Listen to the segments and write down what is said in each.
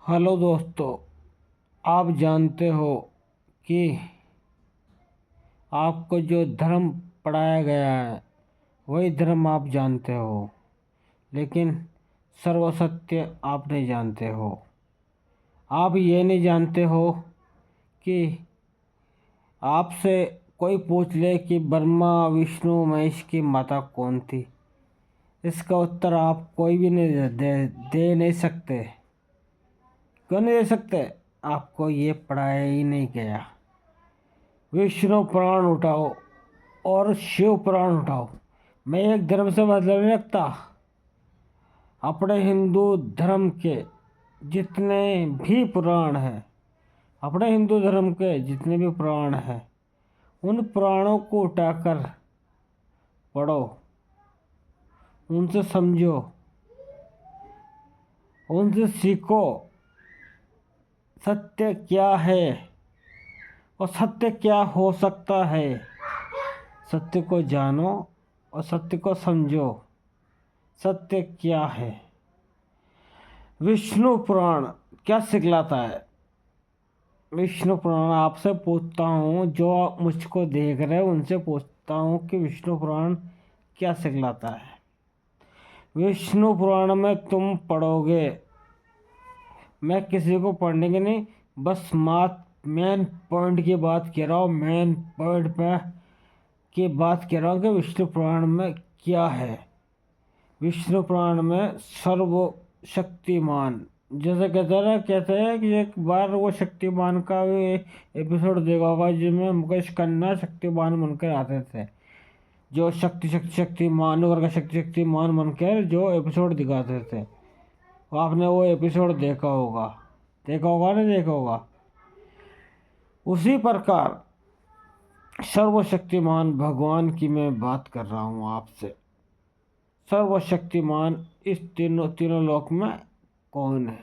Hello दोस्तों। आप जानते हो कि आपको जो धर्म पढ़ाया गया है वही धर्म आप जानते हो, लेकिन सर्वसत्य आप नहीं जानते हो। आप ये नहीं जानते हो कि आपसे कोई पूछ ले कि ब्रह्मा विष्णु महेश की माता कौन थी, इसका उत्तर आप कोई भी नहीं दे नहीं सकते। क्यों नहीं दे सकते? आपको ये पढ़ाया ही नहीं गया। विष्णु पुराण उठाओ और शिव पुराण उठाओ। मैं एक धर्म से मतलब नहीं रखता। अपने हिंदू धर्म के जितने भी पुराण हैं, अपने हिंदू धर्म के जितने भी पुराण हैं, उन पुराणों को उठाकर पढ़ो, उनसे समझो, उनसे सीखो सत्य क्या है और सत्य क्या हो सकता है। सत्य को जानो और सत्य को समझो। सत्य क्या है? विष्णु पुराण क्या सिखलाता है? विष्णु पुराण आपसे पूछता हूँ, जो मुझको देख रहे हैं उनसे पूछता हूँ कि विष्णु पुराण क्या सिखलाता है। विष्णु पुराण में तुम पढ़ोगे, मैं किसी को पढ़ने के नहीं, बस मेन पॉइंट की बात कह रहा हूँ, मेन पॉइंट पे की बात कह रहा हूँ कि विष्णु पुराण में क्या है। विष्णु पुराण में सर्वशक्तिमान, जैसे कहते हैं कि एक बार वो शक्तिमान का भी एपिसोड देखा होगा जिसमें मुकेश खन्ना शक्तिमान बनकर आते थे, जो शक्तिमान का शक्तिमान बनकर जो एपिसोड दिखाते थे। आपने वो एपिसोड देखा होगा नहीं देखा होगा। उसी प्रकार सर्वशक्तिमान भगवान की मैं बात कर रहा हूँ आपसे। सर्वशक्तिमान इस तीनों तीनों लोक में कौन है?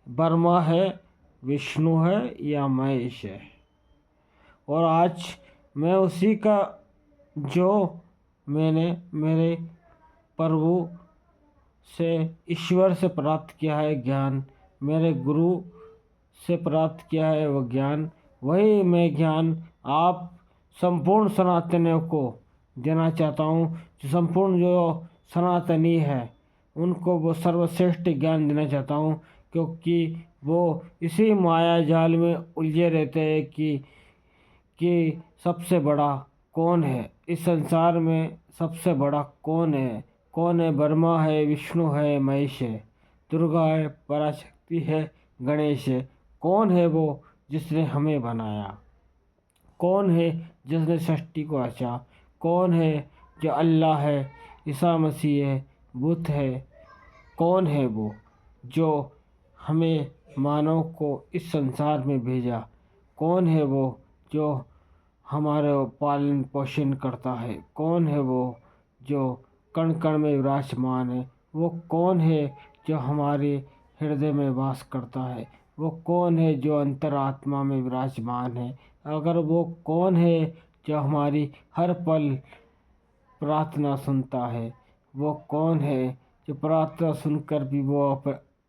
ब्रह्मा है, विष्णु है या महेश है? और आज मैं उसी का, जो मैंने मेरे प्रभु से, ईश्वर से प्राप्त किया है ज्ञान, मेरे गुरु से प्राप्त किया है वो ज्ञान, वही मैं ज्ञान आप संपूर्ण सनातनियों को देना चाहता हूँ। जो संपूर्ण जो सनातनी है उनको वो सर्वश्रेष्ठ ज्ञान देना चाहता हूँ, क्योंकि वो इसी माया जाल में उलझे रहते हैं कि सबसे बड़ा कौन है इस संसार में, सबसे बड़ा कौन है? कौन है? ब्रह्मा है, विष्णु है, महेश है, दुर्गा है, पराशक्ति है, गणेश है। कौन है वो जिसने हमें बनाया? कौन है जिसने सृष्टि को रचा? कौन है जो अल्लाह है, ईसा मसीह है, बुद्ध है? कौन है वो जो हमें मानव को इस संसार में भेजा? कौन है वो जो हमारे पालन पोषण करता है? कौन है वो जो कण कण में विराजमान है? वो कौन है जो हमारे हृदय में वास करता है? वो कौन है जो अंतरात्मा में विराजमान है? अगर वो कौन है जो हमारी हर पल प्रार्थना सुनता है? वो कौन है जो प्रार्थना सुनकर भी वो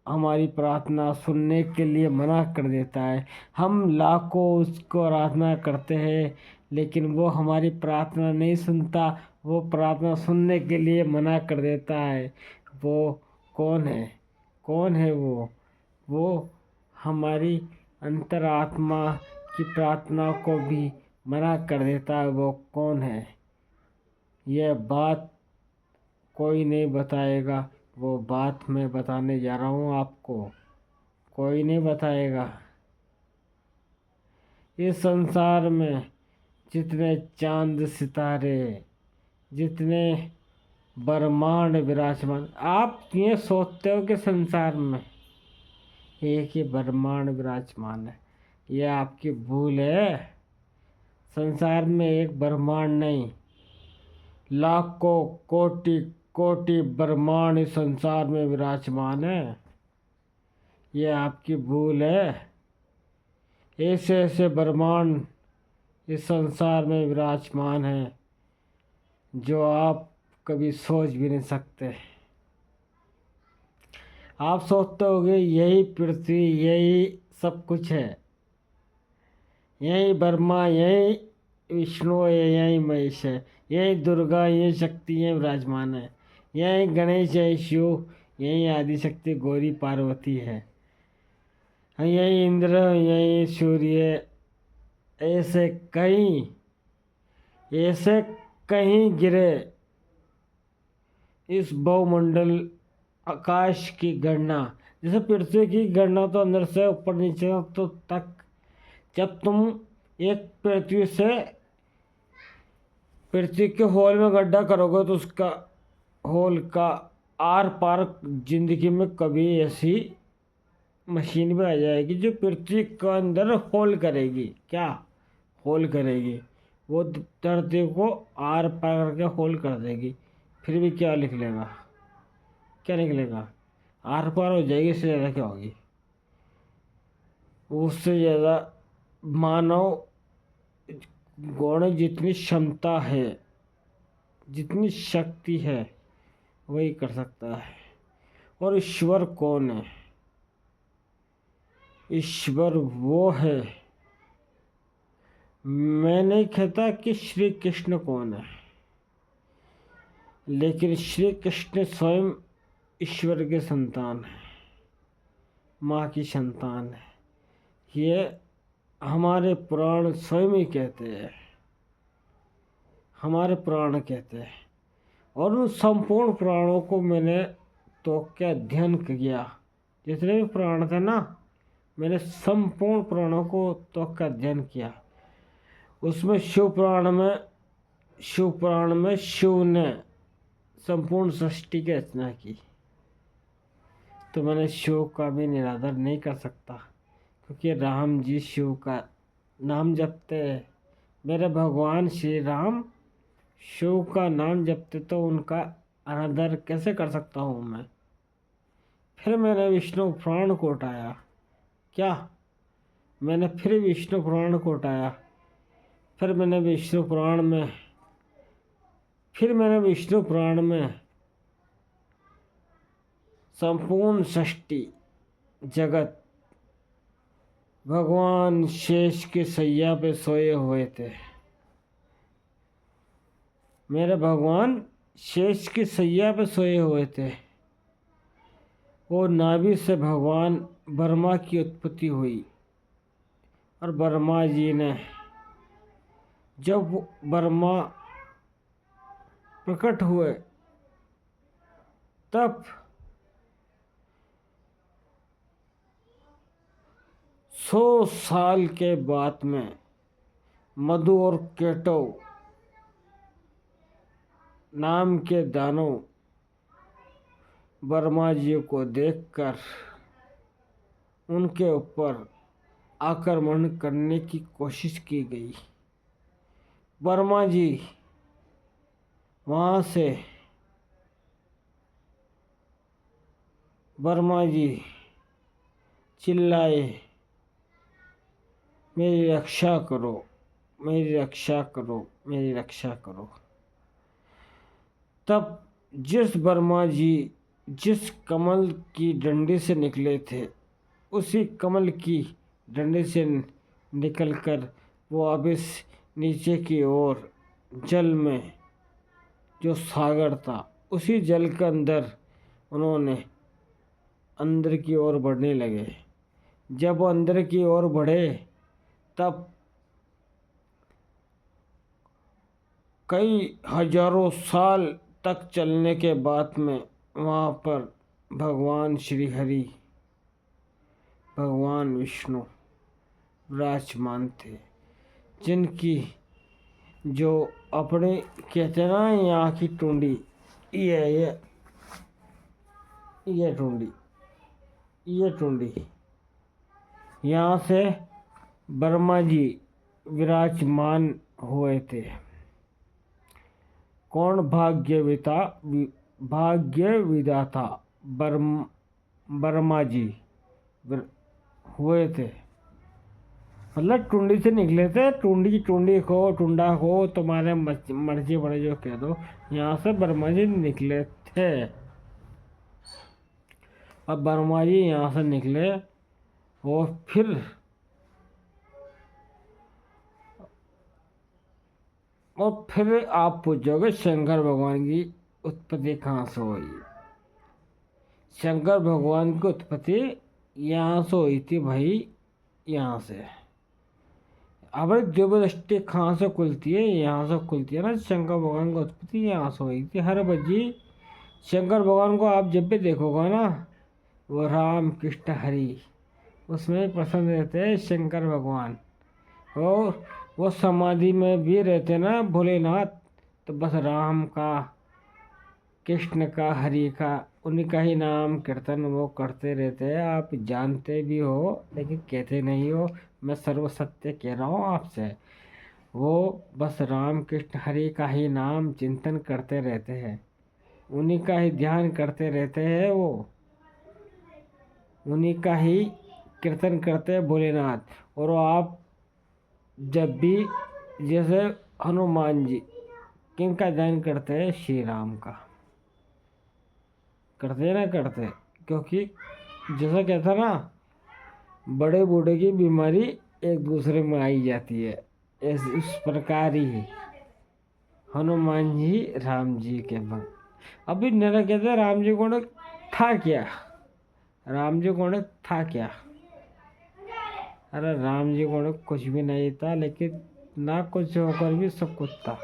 हमारी प्रार्थना सुनने के लिए मना कर देता है? हम लाखों उसको आराधना करते हैं, लेकिन वो हमारी प्रार्थना नहीं सुनता, वो प्रार्थना सुनने के लिए मना कर देता है। वो कौन है? कौन है वो हमारी अंतरात्मा की प्रार्थना को भी मना कर देता है। वो कौन है? यह बात कोई नहीं बताएगा, वो बात मैं बताने जा रहा हूँ आपको। कोई नहीं बताएगा। इस संसार में जितने चांद सितारे, जितने ब्रह्मांड विराजमान, आप ये सोचते हो कि संसार में एक ही ब्रह्मांड विराजमान है, ये आपकी भूल है। संसार में एक ब्रह्मांड नहीं, लाखों कोटि कोटि ब्रह्मांड इस संसार में विराजमान है, ये आपकी भूल है। ऐसे ऐसे ब्रह्मांड इस संसार में विराजमान है जो आप कभी सोच भी नहीं सकते। आप सोचते होंगे यही पृथ्वी, यही सब कुछ है, यही ब्रह्मा, यही विष्णु है, यही महेश है, यही दुर्गा, यही शक्ति, यही विराजमान है, यही गणेश, यही शिव, यही आदिशक्ति गौरी पार्वती है, यही इंद्र, यही सूर्य। ऐसे कहीं गिरे इस बहुमंडल आकाश की गणना, जैसे पृथ्वी की गणना तो अंदर से ऊपर नीचे तो तक, जब तुम एक पृथ्वी के होल में गड्ढा करोगे तो उसका होल का आर पार जिंदगी में कभी ऐसी मशीन भी आ जाएगी जो पृथ्वी के अंदर होल करेगी। क्या होल करेगी? वो धरती को आर पार करके होल कर देगी। फिर भी क्या निकलेगा? क्या निकलेगा? आर पार हो जाएगी। इससे ज़्यादा क्या होगी? उससे ज़्यादा मानव गुण जितनी क्षमता है, जितनी शक्ति है, वही कर सकता है। और ईश्वर कौन है? ईश्वर वो है, मैं नहीं कहता कि श्री कृष्ण कौन है, लेकिन श्री कृष्ण स्वयं ईश्वर के संतान है, माँ की संतान है। ये हमारे पुराण स्वयं ही कहते हैं, हमारे पुराण कहते हैं। और उन संपूर्ण पुराणों को मैंने तो क्या अध्ययन किया, जितने भी पुराण थे ना, मैंने संपूर्ण पुराणों को तो क्या अध्ययन किया। उसमें शिव पुराण में शिव ने संपूर्ण सृष्टि की रचना की, तो मैंने शिव का भी निरादर नहीं कर सकता, क्योंकि राम जी शिव का नाम जपते हैं। मेरे भगवान श्री राम शिव का नाम जपते, तो उनका अनादर कैसे कर सकता हूँ मैं? फिर मैंने विष्णु पुराण को उठाया। क्या? मैंने फिर विष्णु पुराण को उठाया। फिर मैंने विष्णु पुराण में संपूर्ण सृष्टि जगत, भगवान शेष की सैया पे सोए हुए थे। मेरे भगवान शेष की सैया पे सोए हुए थे। वो नाभि से भगवान ब्रह्मा की उत्पत्ति हुई। और ब्रह्मा जी ने, जब ब्रह्मा प्रकट हुए, तब 100 साल के बाद में मधु और केटव नाम के दानव ब्रह्मा जी को देखकर उनके ऊपर आक्रमण करने की कोशिश की गई। ब्रह्मा जी वहाँ से चिल्लाए, मेरी रक्षा करो, मेरी रक्षा करो, मेरी रक्षा करो। तब ब्रह्मा जी जिस कमल की डंडी से निकले थे, उसी कमल की डंडी से निकलकर वो वापस नीचे की ओर जल में, जो सागर था, उसी जल के अंदर उन्होंने अंदर की ओर बढ़ने लगे। जब वो अंदर की ओर बढ़े, तब कई हजारों साल तक चलने के बाद में वहाँ पर भगवान श्री हरि, भगवान विष्णु विराजमान थे, जिनकी जो अपने कहते हैं ना, यहाँ की टूंडी, ये टूंडी यहाँ से ब्रह्मा जी विराजमान हुए थे। कौन? भाग्य विधाता ब्रह्मा जी हुए थे। मतलब टुंडी से निकले थे। टुंडी को, टुंडा को, तुम्हारे मर्जी बड़े जो कह दो, यहाँ से ब्रह्मा जी निकले थे। अब वर्मा जी यहाँ से निकले और फिर आप पूछोगे शंकर भगवान की उत्पत्ति कहाँ से हुई। शंकर भगवान की उत्पत्ति यहाँ से हुई थी भाई, यहाँ से। अब दिव्य दृष्टि कहाँ से खुलती है, यहाँ से खुलती है ना। शंकर भगवान की उत्पत्ति यहाँ से हुई थी। हर बजी शंकर भगवान को आप जब भी देखोगे ना, वो राम कृष्ण हरि उसमें पसंद रहते हैं शंकर भगवान। और वो समाधि में भी रहते ना भोलेनाथ, तो बस राम का, कृष्ण का, हरि का, उन्हीं का ही नाम कीर्तन वो करते रहते हैं। आप जानते भी हो लेकिन कहते नहीं हो। मैं सर्व सत्य कह रहा हूँ आपसे। वो बस राम कृष्ण हरि का ही नाम चिंतन करते रहते हैं, उन्हीं का ही ध्यान करते रहते हैं। वो उन्हीं का ही कीर्तन करते हैं भोलेनाथ। और आप जब भी जैसे हनुमान जी किनका ध्यान करते हैं, श्री राम का करते ना करते। क्योंकि जैसा कहता ना, बड़े बूढ़े की बीमारी एक दूसरे में आई जाती है, उस प्रकार ही हनुमान जी राम जी के भक्त। अभी मेरा कहते राम जी को था क्या, राम जी को था क्या। अरे राम जी को कुछ भी नहीं था, लेकिन ना कुछ होकर भी सब कुछ था।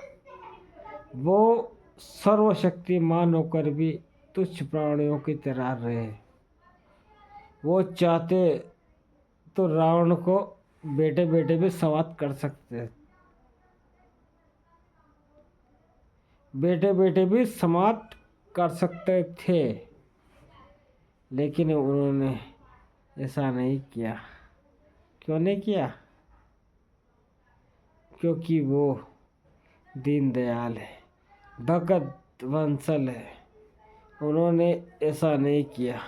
वो सर्वशक्तिमान होकर भी तुच्छ प्राणियों की तरह रहे। वो चाहते तो रावण को बेटे बेटे भी समाप्त कर सकते, बेटे बेटे भी समाप्त कर सकते थे, लेकिन उन्होंने ऐसा नहीं किया। क्यों नहीं किया? क्योंकि वो दीनदयाल है, भगत वंसल है। उन्होंने ऐसा नहीं किया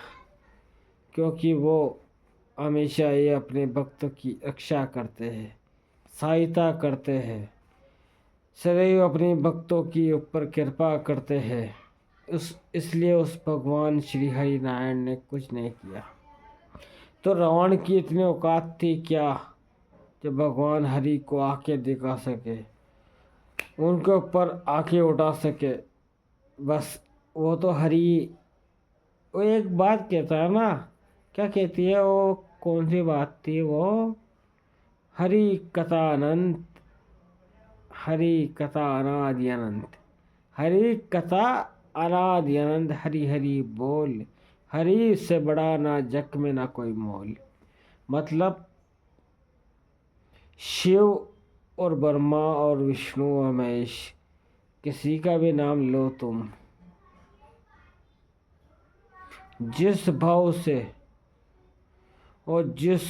क्योंकि वो हमेशा ये अपने भक्तों की रक्षा करते हैं, सहायता करते हैं, सदैव अपने भक्तों की ऊपर कृपा करते हैं। इसलिए उस भगवान श्री हरि नारायण ने कुछ नहीं किया। तो रावण की इतनी औकात थी क्या जो भगवान हरि को आके दिखा सके, उनके ऊपर आके उठा सके। बस वो तो हरि, वो एक बात कहता है ना, क्या कहती है वो, कौन सी बात थी वो, हरि कथा अनंत, हरि कथा अनादि अनंत, हरि कथा अनादि अनंत, हरि हरि बोल, हरि से बड़ा ना जग में ना कोई मोल। मतलब शिव और ब्रह्मा और विष्णु और महेश, किसी का भी नाम लो तुम, जिस भाव से और जिस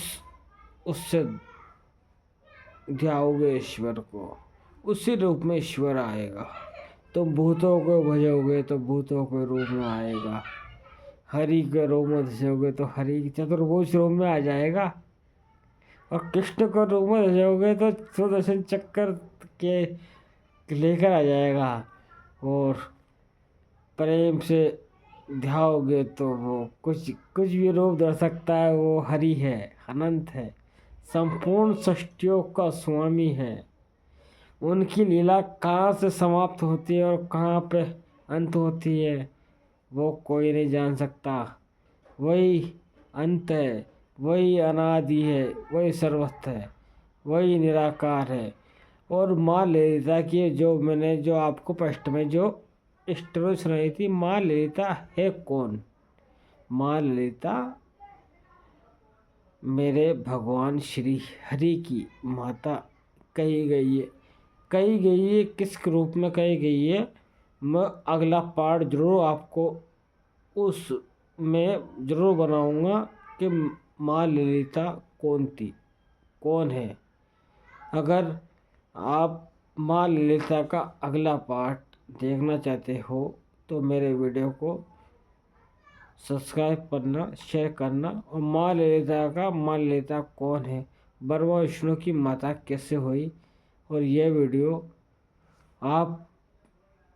उससे ध्याओगे ईश्वर को, उसी रूप में ईश्वर आएगा। तुम भूतों को भजोगे तो भूतों के रूप में आएगा, हरि के रूप में धसोगे तो हरि के चतुर्भुज रूप में आ जाएगा, और कृष्ण के रूप में धसोगे तो सुदर्शन चक्कर के लेकर आ जाएगा। और प्रेम से ध्याओगे तो वो कुछ कुछ भी रूप धर सकता है। वो हरि है, अनंत है, संपूर्ण सृष्टियों का स्वामी है। उनकी लीला कहाँ से समाप्त होती है और कहाँ पे अंत होती है, वो कोई नहीं जान सकता। वही अंत है, वही अनादि है, वही सर्वस्थ है, वही निराकार है। और माँ ललिता की जो आपको प्रश्न में जो स्टोरी सुनाई थी, माँ ललिता है कौन? माँ ललिता मेरे भगवान श्री हरि की माता कही गई है। कही गई है किस रूप में कही गई है, मैं अगला पार्ट जरूर आपको उस में जरूर बनाऊंगा कि माँ ललिता कौन थी, कौन है। अगर आप माँ ललिता का अगला पार्ट देखना चाहते हो तो मेरे वीडियो को सब्सक्राइब करना, शेयर करना। और माँ ललिता कौन है, ब्रह्मा विष्णु की माता कैसे हुई, और यह वीडियो आप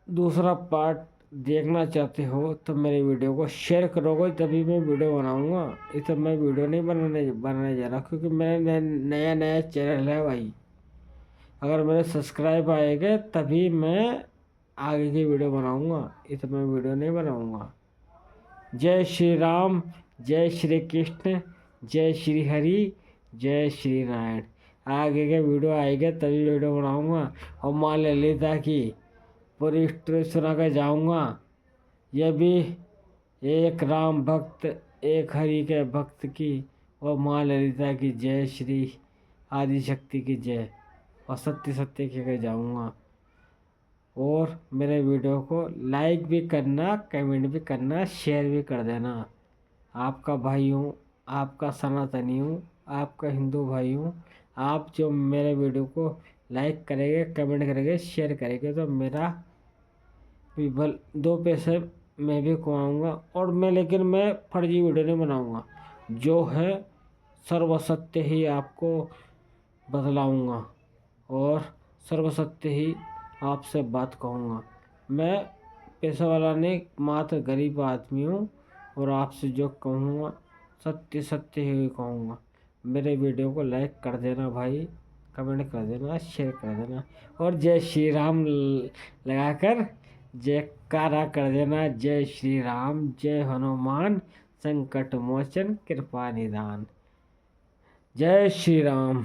दूसरा पार्ट देखना चाहते हो तो मेरे वीडियो को शेयर करोगे तभी मैं वीडियो बनाऊंगा। ये तो मैं वीडियो नहीं बनाने जा रहा, क्योंकि मेरा नया नया चैनल है भाई। अगर मेरे सब्सक्राइब आएंगे तभी मैं आगे की वीडियो बनाऊंगा, ये तो मैं वीडियो नहीं बनाऊंगा। जय श्री राम, जय श्री कृष्ण, जय श्री हरि, जय श्री नारायण। आगे के वीडियो आएंगे तभी वीडियो बनाऊंगा। और माँ ललिता की पूरी स्टोरी सुना कर जाऊंगा। यह भी एक राम भक्त एक हरि के भक्त की, और माँ ललिता की जय, श्री आदि शक्ति की जय, और सत्य सत्य के जाऊंगा। और मेरे वीडियो को लाइक भी करना, कमेंट भी करना, शेयर भी कर देना। आपका भाई हूँ, आपका सनातनी हूँ, आपका हिंदू भाई हूँ। आप जो मेरे वीडियो को लाइक करेंगे, कमेंट करेंगे, शेयर करेंगे तो मेरा भी भल 2 पैसे मैं भी कमाऊँगा। और लेकिन मैं फर्जी वीडियो नहीं बनाऊँगा, जो है सर्वसत्य ही आपको बतलाऊँगा और सर्वसत्य ही आपसे बात कहूँगा। मैं पैसा वाला नहीं, मात्र गरीब आदमी हूँ, और आपसे जो कहूँगा सत्य सत्य ही कहूँगा। मेरे वीडियो को लाइक कर देना भाई, कमेंट कर देना, शेयर कर देना, और जय श्री राम लगाकर जयकारा कर देना। जय श्री राम, जय हनुमान संकट मोचन कृपा निदान। जय श्री राम।